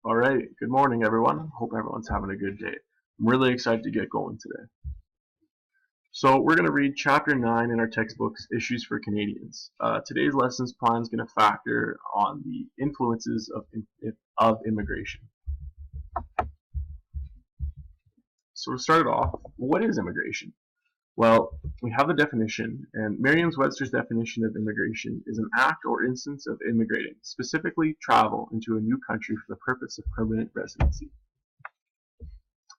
All right, good morning, everyone. Hope everyone's having a good day. I'm really excited to get going today. So we're going to read Chapter 9 in our textbooks, Issues for Canadians. Today's lessons plan is going to factor on the influences of immigration. So to start off, what is immigration? Well, we have the definition, and Merriam-Webster's definition of immigration is an act or instance of immigrating, specifically travel into a new country for the purpose of permanent residency.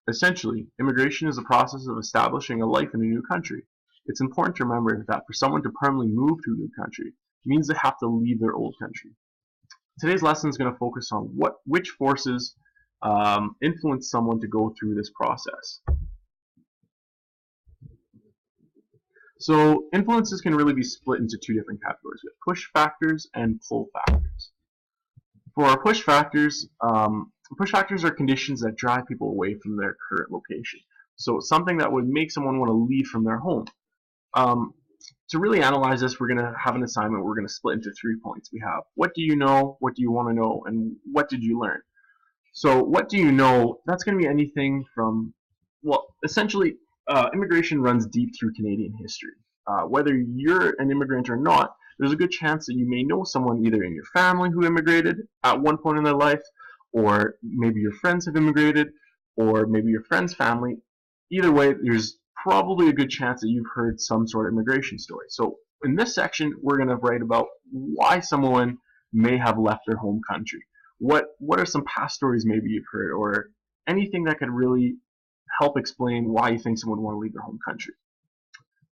Essentially, immigration is the process of establishing a life in a new country. It's important to remember that for someone to permanently move to a new country means they have to leave their old country. Today's lesson is going to focus on which forces influence someone to go through this process. So influences can really be split into two different categories. We have push factors and pull factors. For our push factors are conditions that drive people away from their current location. So something that would make someone want to leave from their home. To really analyze this, we're going to have an assignment we're going to split into 3 points. We have what do you know, what do you want to know, and what did you learn? So what do you know, that's going to be anything from, well, essentially, immigration runs deep through Canadian history. Whether you're an immigrant or not, there's a good chance that you may know someone either in your family who immigrated at one point in their life, or maybe your friends have immigrated, or maybe your friend's family. Either way, there's probably a good chance that you've heard some sort of immigration story. So in this section, we're going to write about why someone may have left their home country. What are some past stories maybe you've heard, or anything that could really help explain why you think someone would want to leave their home country.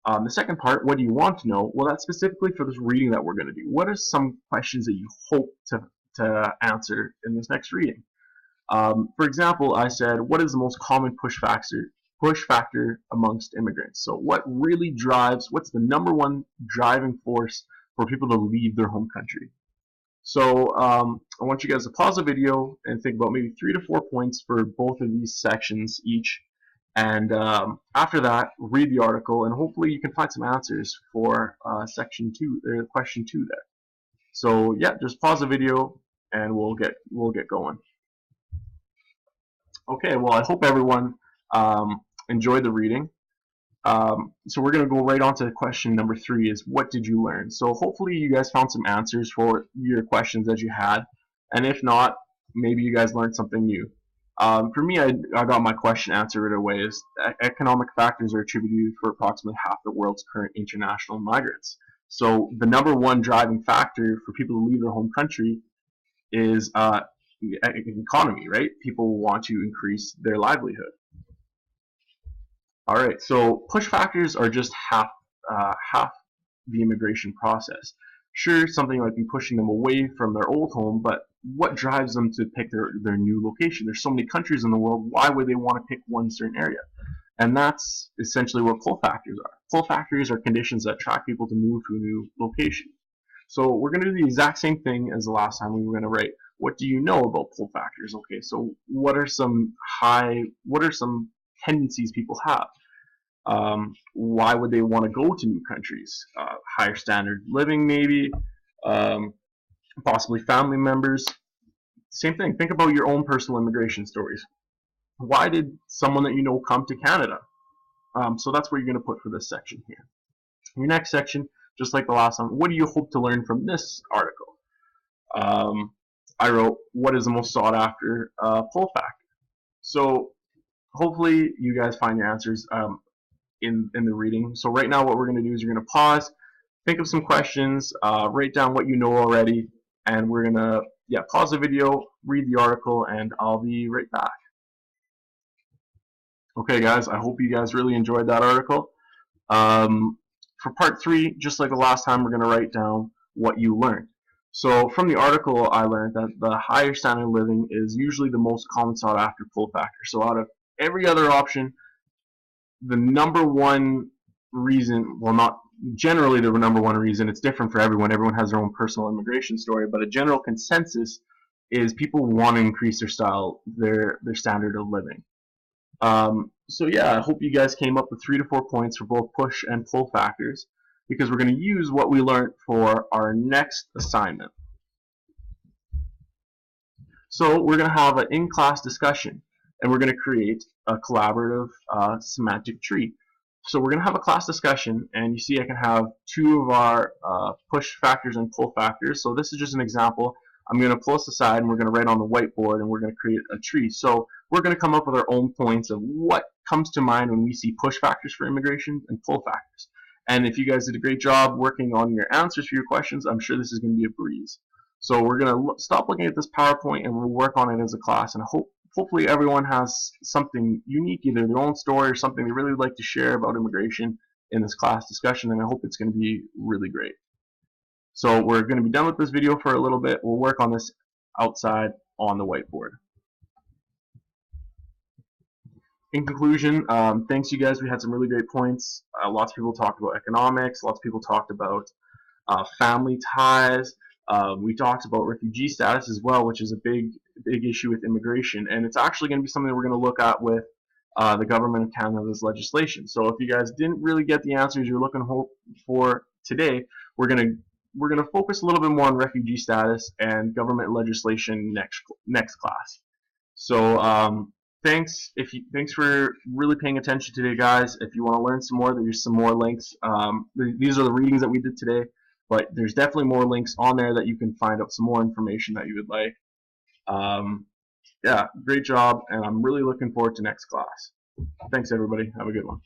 The second part, what do you want to know? Well, that's specifically for this reading that we're going to do. What are some questions that you hope to answer in this next reading? For example, I said, what is the most common push factor amongst immigrants? So what really drives, what's the number one driving force for people to leave their home country? So I want you guys to pause the video and think about maybe 3 to 4 points for both of these sections each. And after that, read the article, and hopefully you can find some answers for section 2, or question 2 there. So yeah, just pause the video and we'll get going. Okay, well I hope everyone enjoyed the reading. So we're going to go right on to question number 3, is what did you learn? So hopefully you guys found some answers for your questions that you had, and if not, maybe you guys learned something new. For me, I got my question answered right away. Is economic factors are attributed for approximately half the world's current international migrants. So the number one driving factor for people to leave their home country is economy, right? People want to increase their livelihood. All right, so push factors are just half the immigration process. Sure, something might be pushing them away from their old home, but what drives them to pick their new location? There's so many countries in the world, why would they want to pick one certain area? And that's essentially what pull factors are. Pull factors are conditions that attract people to move to a new location. So we're going to do the exact same thing as the last time. We were going to write, what do you know about pull factors? Okay, so what are some tendencies people have? Why would they want to go to new countries? Higher standard living, maybe, possibly family members. Same thing, think about your own personal immigration stories. Why did someone that you know come to Canada? So that's what you're going to put for this section here. Your next section, just like the last one, what do you hope to learn from this article? I wrote, what is the most sought after pull factor? So hopefully you guys find your answers in the reading. So right now what we're going to do is you're going to pause, think of some questions, write down what you know already, and we're going to pause the video, read the article, and I'll be right back. Okay guys, I hope you guys really enjoyed that article. For part 3, just like the last time, we're going to write down what you learned. So from the article, I learned that the higher standard of living is usually the most common sought after pull factor. So out of every other option, the number one reason, well, not generally the number one reason, it's different for everyone. Everyone has their own personal immigration story, but a general consensus is people want to increase their standard of living. So yeah, I hope you guys came up with 3 to 4 points for both push and pull factors, because we're going to use what we learned for our next assignment. So we're going to have an in-class discussion, and we're going to create a collaborative semantic tree. So we're going to have a class discussion, and you see I can have two of our push factors and pull factors. So this is just an example. I'm going to pull this aside, and we're going to write on the whiteboard, and we're going to create a tree. So we're going to come up with our own points of what comes to mind when we see push factors for immigration and pull factors. And if you guys did a great job working on your answers for your questions, I'm sure this is going to be a breeze. So we're going to stop looking at this PowerPoint, and we'll work on it as a class. And hopefully everyone has something unique, either their own story or something they really would like to share about immigration in this class discussion, and I hope it's going to be really great. So we're going to be done with this video for a little bit. We'll work on this outside on the whiteboard. In conclusion, thanks you guys. We had some really great points. Lots of people talked about economics. Lots of people talked about family ties. We talked about refugee status as well, which is a big issue with immigration. And it's actually going to be something we're going to look at with the government of Canada's legislation. So if you guys didn't really get the answers you're looking for today, we're going to focus a little bit more on refugee status and government legislation next class. So thanks for really paying attention today, guys. If you want to learn some more, there's some more links. These are the readings that we did today, but there's definitely more links on there that you can find out some more information that you would like. Yeah, great job, and I'm really looking forward to next class. Thanks, everybody. Have a good one.